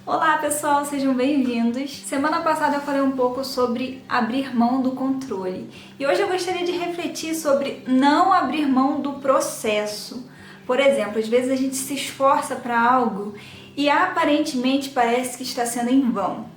Olá pessoal, sejam bem-vindos! Semana passada eu falei um pouco sobre abrir mão do controle e hoje eu gostaria de refletir sobre não abrir mão do processo. Por exemplo, às vezes a gente se esforça para algo e aparentemente parece que está sendo em vão.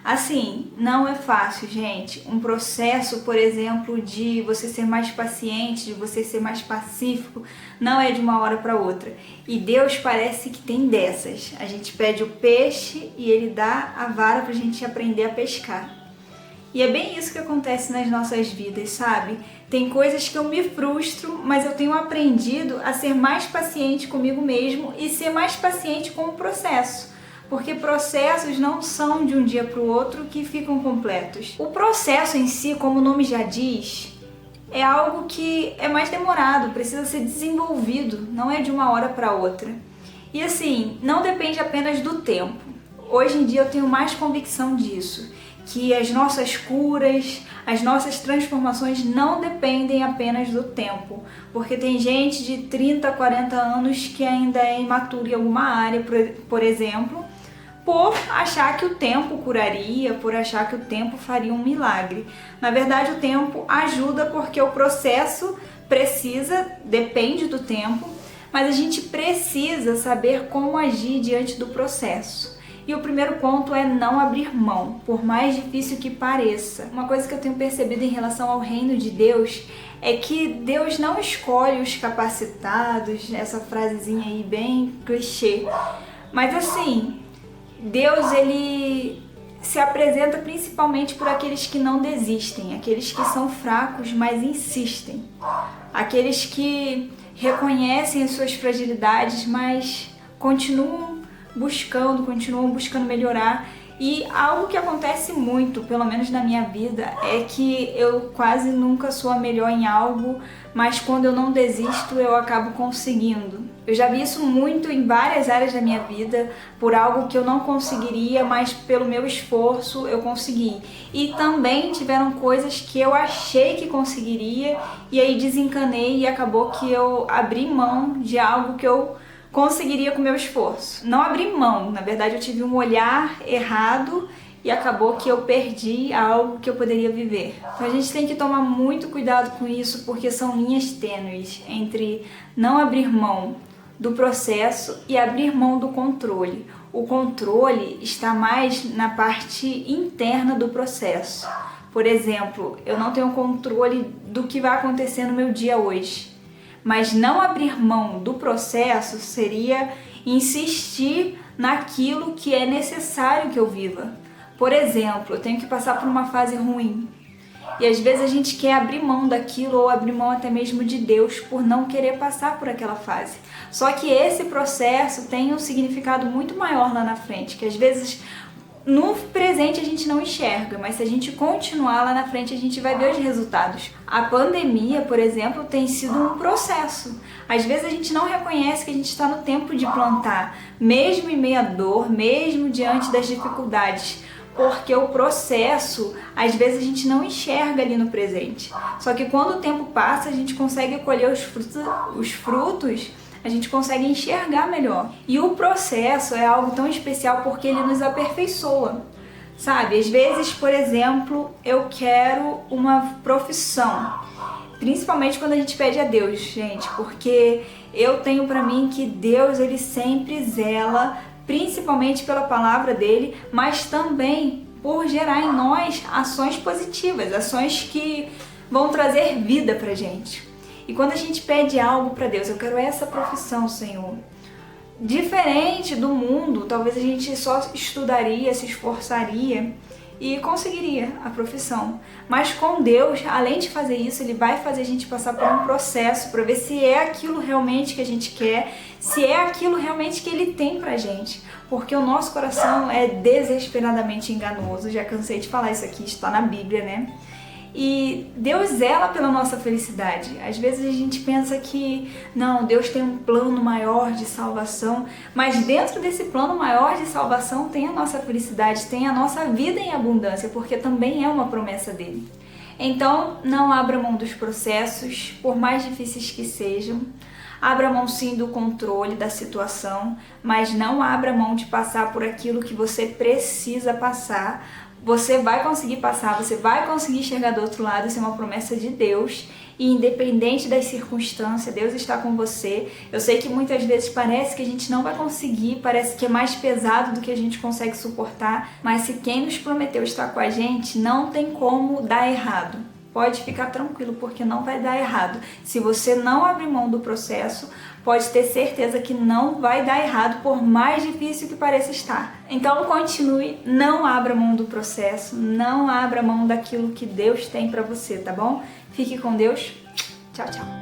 Assim, não é fácil, gente. Um processo, por exemplo, de você ser mais paciente, de você ser mais pacífico, não é de uma hora para outra. E Deus parece que tem dessas. A gente pede o peixe e Ele dá a vara para a gente aprender a pescar. E é bem isso que acontece nas nossas vidas, sabe? Tem coisas que eu me frustro, mas eu tenho aprendido a ser mais paciente comigo mesmo e ser mais paciente com o processo. Porque processos não são de um dia para o outro que ficam completos. O processo em si, como o nome já diz, é algo que é mais demorado, precisa ser desenvolvido, não é de uma hora para outra. E assim, não depende apenas do tempo. Hoje em dia eu tenho mais convicção disso, que as nossas curas, as nossas transformações não dependem apenas do tempo, porque tem gente de 30, 40 anos que ainda é imatura em alguma área, por exemplo, por achar que o tempo curaria, por achar que o tempo faria um milagre. Na verdade, o tempo ajuda porque o processo depende do tempo, mas a gente precisa saber como agir diante do processo. E o primeiro ponto é não abrir mão, por mais difícil que pareça. Uma coisa que eu tenho percebido em relação ao reino de Deus é que Deus não escolhe os capacitados, essa frasezinha aí bem clichê, mas assim, Deus, ele se apresenta principalmente por aqueles que não desistem, aqueles que são fracos, mas insistem, aqueles que reconhecem as suas fragilidades, mas continuam buscando melhorar. E algo que acontece muito, pelo menos na minha vida, é que eu quase nunca sou a melhor em algo, mas quando eu não desisto, eu acabo conseguindo. Eu já vi isso muito em várias áreas da minha vida, por algo que eu não conseguiria, mas pelo meu esforço eu consegui. E também tiveram coisas que eu achei que conseguiria, e aí desencanei e acabou que eu abri mão de algo que eu conseguiria com o meu esforço. Não abri mão, na verdade eu tive um olhar errado e acabou que eu perdi algo que eu poderia viver. Então a gente tem que tomar muito cuidado com isso, porque são linhas tênues entre não abrir mão do processo e abrir mão do controle. O controle está mais na parte interna do processo. Por exemplo, eu não tenho controle do que vai acontecer no meu dia hoje. Mas não abrir mão do processo seria insistir naquilo que é necessário que eu viva. Por exemplo, eu tenho que passar por uma fase ruim. E às vezes a gente quer abrir mão daquilo ou abrir mão até mesmo de Deus por não querer passar por aquela fase. Só que esse processo tem um significado muito maior lá na frente, que às vezes no presente a gente não enxerga, mas se a gente continuar lá na frente a gente vai ver os resultados. A pandemia, por exemplo, tem sido um processo. Às vezes a gente não reconhece que a gente está no tempo de plantar, mesmo em meio à dor, mesmo diante das dificuldades, porque o processo, às vezes a gente não enxerga ali no presente. Só que quando o tempo passa, a gente consegue colher os frutos, a gente consegue enxergar melhor. E o processo é algo tão especial porque ele nos aperfeiçoa, sabe? Às vezes, por exemplo, eu quero uma profissão, principalmente quando a gente pede a Deus, gente, porque eu tenho pra mim que Deus, ele sempre zela, principalmente pela palavra dele, mas também por gerar em nós ações positivas, ações que vão trazer vida pra gente. E quando a gente pede algo para Deus, eu quero essa profissão, Senhor. Diferente do mundo, talvez a gente só estudaria, se esforçaria e conseguiria a profissão. Mas com Deus, além de fazer isso, Ele vai fazer a gente passar por um processo para ver se é aquilo realmente que a gente quer, se é aquilo realmente que Ele tem pra gente. Porque o nosso coração é desesperadamente enganoso. Já cansei de falar isso aqui, está na Bíblia, né? E Deus zela pela nossa felicidade. Às vezes a gente pensa que não, Deus tem um plano maior de salvação, mas dentro desse plano maior de salvação tem a nossa felicidade, tem a nossa vida em abundância, porque também é uma promessa dele. Então não abra mão dos processos, por mais difíceis que sejam. Abra mão sim do controle da situação, mas não abra mão de passar por aquilo que você precisa passar. Você vai conseguir passar, você vai conseguir chegar do outro lado, isso é uma promessa de Deus. E independente das circunstâncias, Deus está com você. Eu sei que muitas vezes parece que a gente não vai conseguir, parece que é mais pesado do que a gente consegue suportar, mas se quem nos prometeu estar com a gente, não tem como dar errado. Pode ficar tranquilo, porque não vai dar errado. Se você não abrir mão do processo, pode ter certeza que não vai dar errado, por mais difícil que pareça estar. Então continue, não abra mão do processo, não abra mão daquilo que Deus tem para você, tá bom? Fique com Deus. Tchau, tchau.